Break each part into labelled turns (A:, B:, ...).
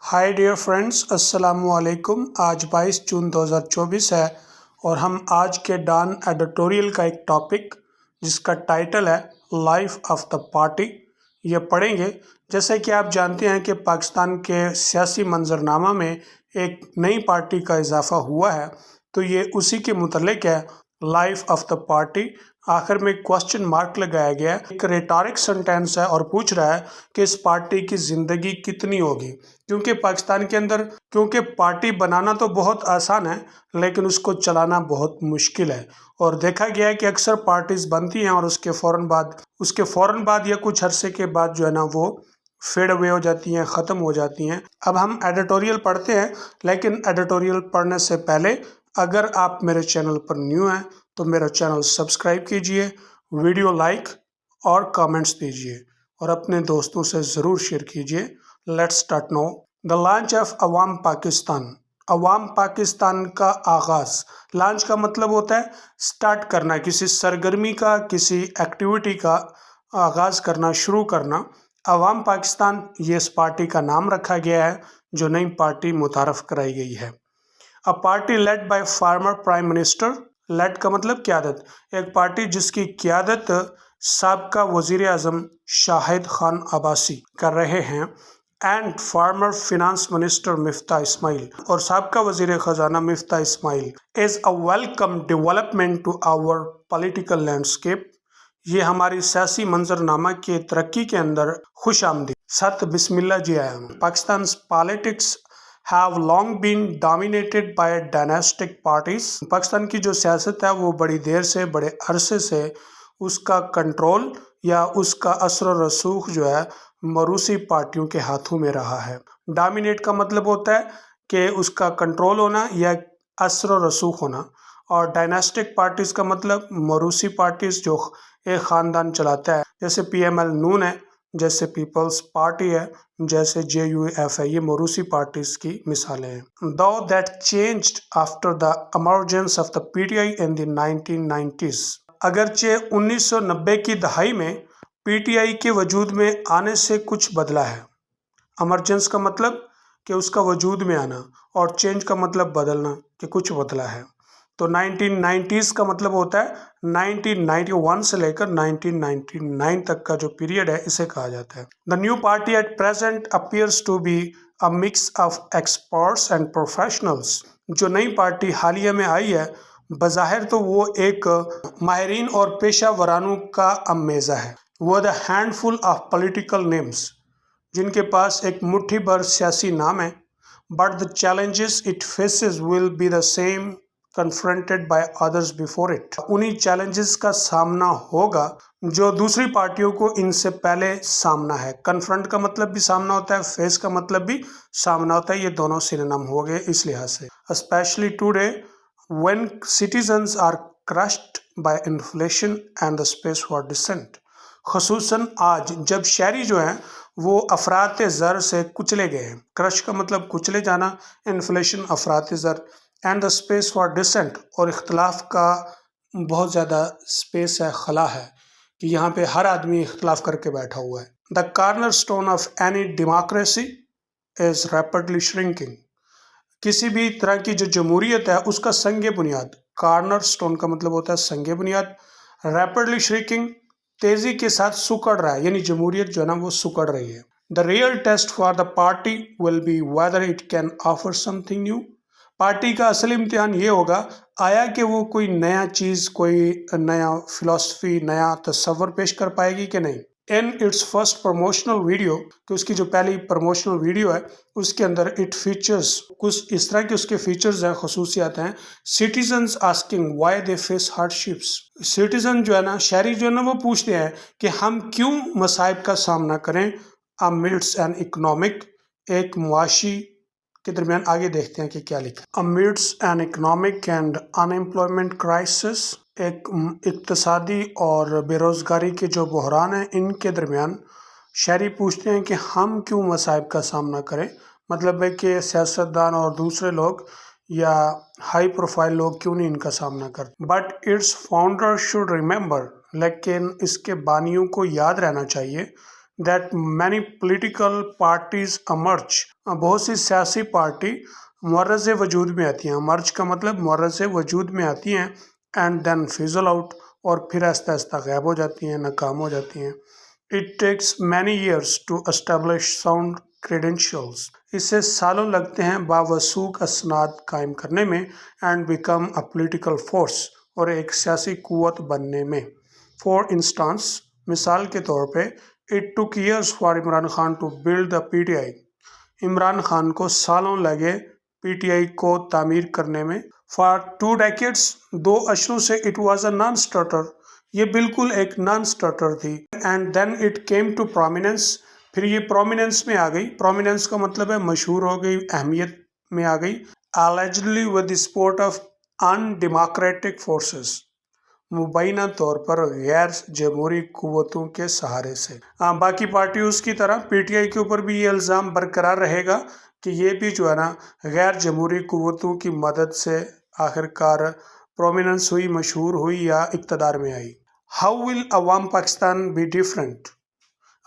A: Hi dear friends, अस्सलाम वालेकुम। आज 22 जून 2024 है और हम आज के डॉन एडिटोरियल का एक टॉपिक जिसका टाइटल है लाइफ ऑफ द पार्टी ये पढ़ेंगे। जैसे कि आप जानते हैं कि पाकिस्तान के सियासी मंजरनामा में एक नई पार्टी का इजाफा हुआ है, तो ये उसी के मुतल्लिक है लाइफ ऑफ द पार्टी। आखिर में क्वेश्चन मार्क लगाया गया है, एक रेटोरिक सेंटेंस है और पूछ रहा है कि इस पार्टी की ज़िंदगी कितनी होगी। क्योंकि पाकिस्तान के अंदर पार्टी बनाना तो बहुत आसान है, लेकिन उसको चलाना बहुत मुश्किल है। और देखा गया है कि अक्सर पार्टीज बनती हैं और उसके फ़ौरन बाद या कुछ अरसे के बाद जो है ना वो फेड अवे हो जाती हैं, ख़त्म हो जाती हैं। अब हम एडिटोरियल पढ़ते हैं, लेकिन एडिटोरियल पढ़ने से पहले अगर आप मेरे चैनल पर न्यू हैं तो मेरा चैनल सब्सक्राइब कीजिए, वीडियो लाइक और कमेंट्स दीजिए और अपने दोस्तों से ज़रूर शेयर कीजिए। Let's start now. The launch of अवाम पाकिस्तान। अवाम पाकिस्तान का आगाज़। लॉन्च का मतलब होता है स्टार्ट करना, किसी सरगर्मी का, किसी एक्टिविटी का आगाज़ करना, शुरू करना। अवाम पाकिस्तान ये इस पार्टी का नाम रखा गया है जो नई पार्टी मुतारफ़ कराई गई है। A party led by former prime minister. Led का मतलब क़यादत। एक पार्टी जिसकी क़यादत साबका वज़ीर आज़म शाहिद खान अब्बासी कर रहे हैं and former finance minister Miftah Ismail, और साबका वज़ीर ख़जाना Miftah Ismail is a welcome development to our political landscape. ये हमारी सियासी मंजरनामा के तरक्की के अंदर खुश आमदीद। सत बिस्मिल्लाह जी आया। Pakistan politics have long been dominated by dynastic parties। Pakistan की जो सियासत है वो बड़ी देर से, बड़े अरसे से उसका कंट्रोल या उसका असर और रसूख जो है मरूसी पार्टियों के हाथों में रहा है। डोमिनेट का मतलब होता है कि उसका कंट्रोल होना या असर और रसूख होना, और डायनास्टिक पार्टीज़ का मतलब मरूसी पार्टीज़ जो एक ख़ानदान चलाता है, जैसे PML नून है, जैसे पीपल्स पार्टी है, जैसे JUF है। ये मरूसी पार्टीज की मिसालें हैं। दो that changed after the emergence of the PTI in the 1990s। अगरचे 1990 की दहाई में PTI के वजूद में आने से कुछ बदला है। इमरजेंस का मतलब कि उसका वजूद में आना, और चेंज का मतलब बदलना, कि कुछ बदला है। तो 1990s का मतलब होता है 1991 से लेकर 1999 तक का जो पीरियड है, इसे कहा जाता है। The new party at present appears to be a mix of experts and professionals. जो नई पार्टी हालिया में आई है, बज़ाहिर तो वो एक माहिरीन और पेशा वरानों का अमेज़ा है। वो the handful of political names, जिनके पास एक मुट्ठी भर सियासी नाम है, but the challenges it faces will be the same confronted by others before it. उन्हीं चैलेंजेस का सामना होगा जो दूसरी पार्टियों को इनसे पहले सामना है। कन्फ्रंट का मतलब भी सामना होता है, फेस का मतलब भी सामना होता है। ये दोनों सिनोनिम हो गए इस लिहाज से। Specially today when citizens are crushed by inflation and the space for dissent. खसूसन आज जब शहरी जो हैं वो अफरात ज़र से कुचले गए हैं। क्रश का मतलब कुचले जाना, इन्फ्लेशन अफरात ज़र, and the space for dissent, और इख्तलाफ का बहुत ज़्यादा स्पेस है, खला है, कि यहाँ पे हर आदमी इख्तलाफ करके बैठा हुआ है। The corner stone of any democracy is rapidly shrinking. किसी भी तरह की जो जमहूरियत है उसका संग बुनियाद, कार्नर स्टोन का मतलब होता है संग बुनियाद। रैपिडली श्रिंकिंग, तेज़ी के साथ सुकड़ रहा है, यानी जमहूरियत जो है ना वो सुकड़ रही है। The real test for the party will be whether it can offer something new. Party का असल इम्तिहान ये होगा, आया कि वो कोई नया चीज़, कोई नया फिलॉसफी, नया तस्वर पेश कर पाएगी कि नहीं। In its first promotional video, कि उसकी जो पहली प्रमोशनल वीडियो है उसके अंदर इट फीचर्स, कुछ इस तरह के उसके फीचर्स हैं, खसूसियात हैं। Citizens asking why they face hardships. Citizen जो है ना, शहरी जो है ना, वो पूछते हैं कि हम क्यों मसाइब का सामना करें। अमिड्स एन इकनॉमिक, एक मुआशी के दरमियान। आगे देखते हैं कि क्या लिखा। Amidst an economic and unemployment crisis, एक इक्तसादी और बेरोज़गारी के जो बहरान हैं, इनके दरमियान शहरी पूछते हैं कि हम क्यों मसाइब का सामना करें। मतलब है कि सियासतदान और दूसरे लोग या हाई प्रोफाइल लोग क्यों नहीं इनका सामना करते। But it's founder should remember, लेकिन इसके बानियों को याद रहना चाहिए, that many political parties emerge. बहुत सी सियासी पार्टी मुअर्रज़ वजूद में आती हैं। emerge का मतलब मुअर्रज़ वजूद में आती हैं and then fizzle out, और फिर आहिस्ता आहिस्ता गायब हो जाती हैं, नाकाम हो जाती हैं। It takes many years to establish sound credentials. इसे सालों लगते हैं बावसूख असनाद कायम करने में and become a political force, और एक सियासी कुव्वत बनने में। For instance, मिसाल के तौर पे It took years for Imran Khan to build the PTI. Imran Khan को सालों लगे PTI को तामीर करने में। For 2 decades, 2 अशरों से it was a non-starter. ये बिल्कुल एक नॉन स्टार्टर थी। And then it came to prominence, फिर ये प्रोमिनेंस में आ गई। प्रोमिनेंस का मतलब है मशहूर हो गई, अहमियत में आ गई। allegedly with the support of undemocratic forces, मुबैना तौर पर गैर जमहूरी कुव्वतों के सहारे से। बाकी पार्टियों की तरह पीटीआई के ऊपर भी ये इल्ज़ाम बरकरार रहेगा कि ये भी जो है ना गैर जमहूरी कुव्वतों की मदद से आखिरकार प्रोमिनेंस हुई, मशहूर हुई या इक़्तिदार में आई। How will Awam Pakistan be different?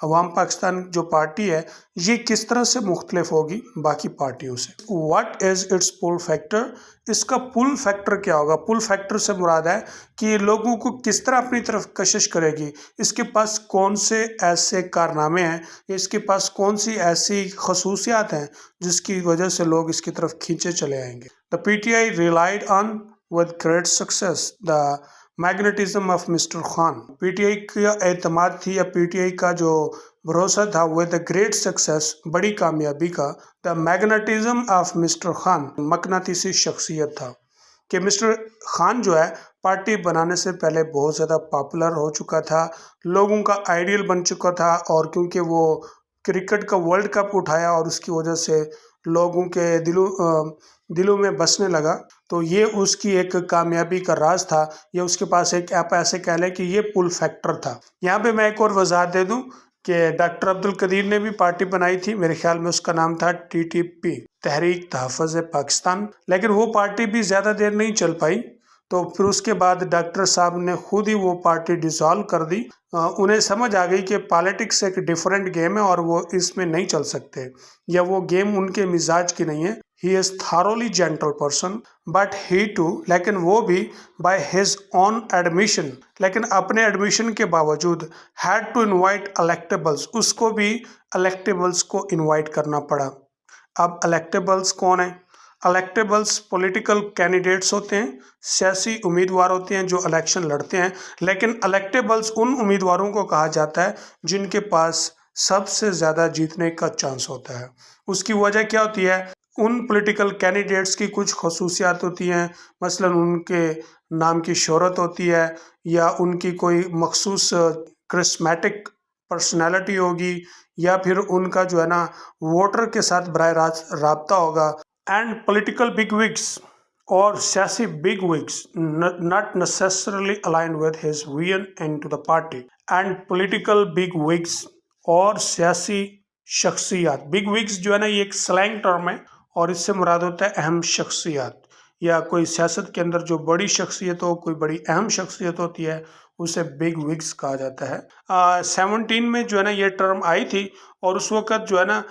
A: अवाम पाकिस्तान जो पार्टी है ये किस तरह से मुख्तलिफ होगी बाकी पार्टियों से। What is its pull factor? इसका पुल फैक्टर क्या होगा? पुल फैक्टर से मुराद है कि लोगों को किस तरह अपनी तरफ कशिश करेगी, इसके पास कौन से ऐसे कारनामे हैं, इसके पास कौन सी ऐसी खसूसियात हैं जिसकी वजह से लोग इसकी तरफ खींचे चले आएंगे। The PTI relied on with great success the magnetism of mister Khan. PTI का एतमाद थी या PTI का जो भरोसा था विद ग्रेट सक्सेस, बड़ी कामयाबी का, the magnetism of mister Khan, मकनातीसी शख्सियत था कि मिस्टर खान जो है पार्टी बनाने से पहले बहुत ज़्यादा पॉपुलर हो चुका था, लोगों का आइडियल बन चुका था, और क्योंकि वो क्रिकेट का वर्ल्ड कप उठाया और उसकी वजह से लोगों के दिलों में बसने लगा, तो ये उसकी एक कामयाबी का राज था। ये उसके पास एक, आप ऐसे कह लें कि ये पुल फैक्टर था। यहाँ पे मैं एक और वजाहत दे दूँ कि डॉक्टर अब्दुल कदीर ने भी पार्टी बनाई थी, मेरे ख्याल में उसका नाम था TTP, तहरीक तहफ़्फ़ुज़ पाकिस्तान, लेकिन वो पार्टी भी ज़्यादा देर नहीं चल पाई। तो फिर उसके बाद डॉक्टर साहब ने खुद ही वो पार्टी डिसॉल्व कर दी। उन्हें समझ आ गई कि पॉलिटिक्स एक डिफरेंट गेम है और वो इसमें नहीं चल सकते, या वो गेम उनके मिजाज की नहीं है। He is thoroughly gentle person but he too, लेकिन वो भी बाय हिज ऑन एडमिशन, लेकिन अपने एडमिशन के बावजूद हैड टू इनवाइट इलेक्टेबल्स, उसको भी इलेक्टेबल्स को इनवाइट करना पड़ा। अब इलेक्टेबल्स कौन है? इलेक्टेबल्स पॉलिटिकल कैंडिडेट्स होते हैं, सियासी उम्मीदवार होते हैं जो इलेक्शन लड़ते हैं, लेकिन इलेक्टेबल्स उन उम्मीदवारों को कहा जाता है जिनके पास सबसे ज़्यादा जीतने का चांस होता है। उसकी वजह क्या होती है? उन पॉलिटिकल कैंडिडेट्स की कुछ खसूसियात होती हैं, मसलन उनके नाम की शोहरत होती है, या उनकी कोई मखसूस करिस्मेटिक पर्सनैलिटी होगी, या फिर उनका जो है ना वोटर के साथ बराह रास्त राब्ता होगा। एंड पॉलिटिकल बिग विग्स और सियासी big wigs not necessarily align with his vision into the party. And political big wigs और सियासी शख्सियात, बिग विग्स जो है ना ये एक स्लैंग टर्म है और इससे मुराद होता है अहम शख्सियात, या कोई सियासत के अंदर जो बड़ी शख्सियत हो, कोई बड़ी अहम शख्सियत होती है, उसे बिग विग्स कहा जाता है। 17 में जो है ना ये टर्म आई थी, और उस वक़्त जो है ना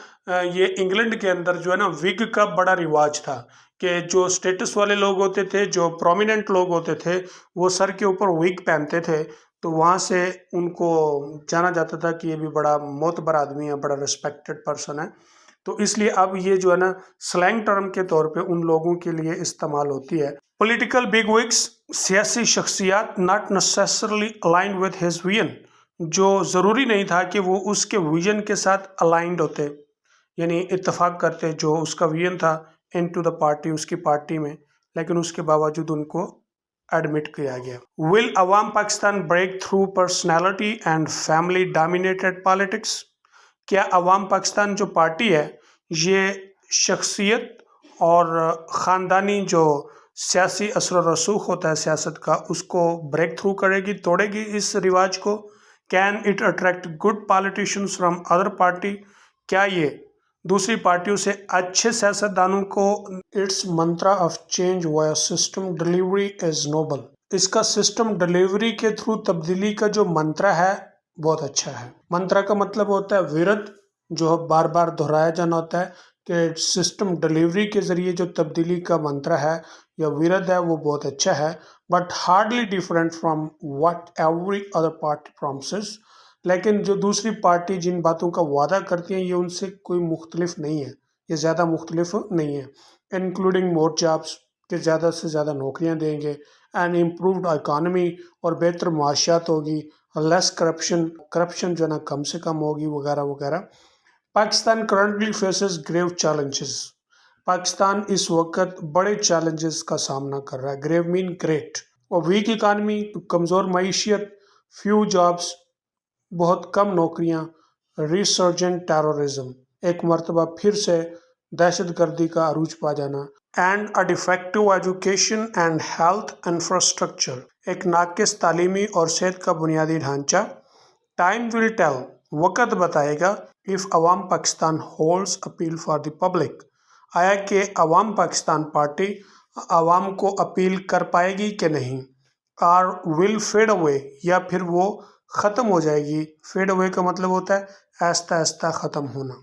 A: ये इंग्लैंड के अंदर जो है ना विग का बड़ा रिवाज था कि जो स्टेटस वाले लोग होते थे, जो प्रोमिनेंट लोग होते थे, वो सर के ऊपर विग पहनते थे, तो वहाँ से उनको जाना जाता था कि ये भी बड़ा मोतबर आदमी है, बड़ा रिस्पेक्टेड पर्सन है। तो इसलिए अब ये जो है ना स्लैंग टर्म के तौर पे उन लोगों के लिए इस्तेमाल होती है। पॉलिटिकल बिग विग्स, सियासी शख्सियात, not necessarily align with his vision, जो ज़रूरी नहीं था कि वो उसके विजन के साथ अलाइंड होते, यानी इत्तेफाक करते जो उसका विजन था इनटू द पार्टी, उसकी पार्टी में, लेकिन उसके बावजूद उनको एडमिट किया गया। Will Awam Pakistan break through personality and family dominated politics? क्या अवाम पाकिस्तान जो पार्टी है ये शख्सियत और ख़ानदानी जो सियासी असर व रसूख होता है सियासत का, उसको ब्रेक थ्रू करेगी, तोड़ेगी इस रिवाज को? Can it attract good politicians from other party? क्या ये दूसरी पार्टियों से अच्छे सियासतदानों को? Its mantra of change via system delivery is noble. इसका सिस्टम डिलीवरी के थ्रू तब्दीली का जो मंत्रा है بہت اچھا ہے۔ منترا کا مطلب ہوتا ہے ورد، جو بار بار دہرایا جانا ہوتا ہے کہ سسٹم ڈلیوری کے ذریعے جو تبدیلی کا منترا ہے یا ورد ہے وہ بہت اچھا ہے، but hardly different from what every other party promises, لیکن جو دوسری پارٹی جن باتوں کا وعدہ کرتی ہیں یہ ان سے کوئی مختلف نہیں ہے، یہ زیادہ مختلف نہیں ہے، انکلوڈنگ مور جابس، کہ زیادہ سے زیادہ نوکریاں دیں گے، اینڈ امپرووڈ اکانومی، اور بہتر معاشیات ہوگی، لیس کرپشن جو ہے نا کم سے کم ہوگی، وغیرہ وغیرہ۔ Pakistan currently faces grave challenges, Pakistan اس وقت بڑے چیلنجز کا سامنا کر رہا ہے، گریو مین گریٹ، اور ویک اکانومی، کمزور معیشت، فیو جابس، بہت کم نوکریاں، ریسرجنٹ ٹیرورزم، ایک مرتبہ پھر سے دہشت گردی کا عروج پا جانا، and a de facto education and health infrastructure, ایک ناقص تعلیمی اور صحت کا بنیادی ڈھانچہ۔ ٹائم ول ٹیل، وقت بتائے گا، if عوام Pakistan holds appeal for the public، آیا کہ عوام پاکستان پارٹی عوام کو اپیل کر پائے گی کہ نہیں، اور will fade away، یا پھر وہ ختم ہو جائے گی۔ فیڈ اوے کا مطلب ہوتا ہے آہستہ آہستہ ختم ہونا۔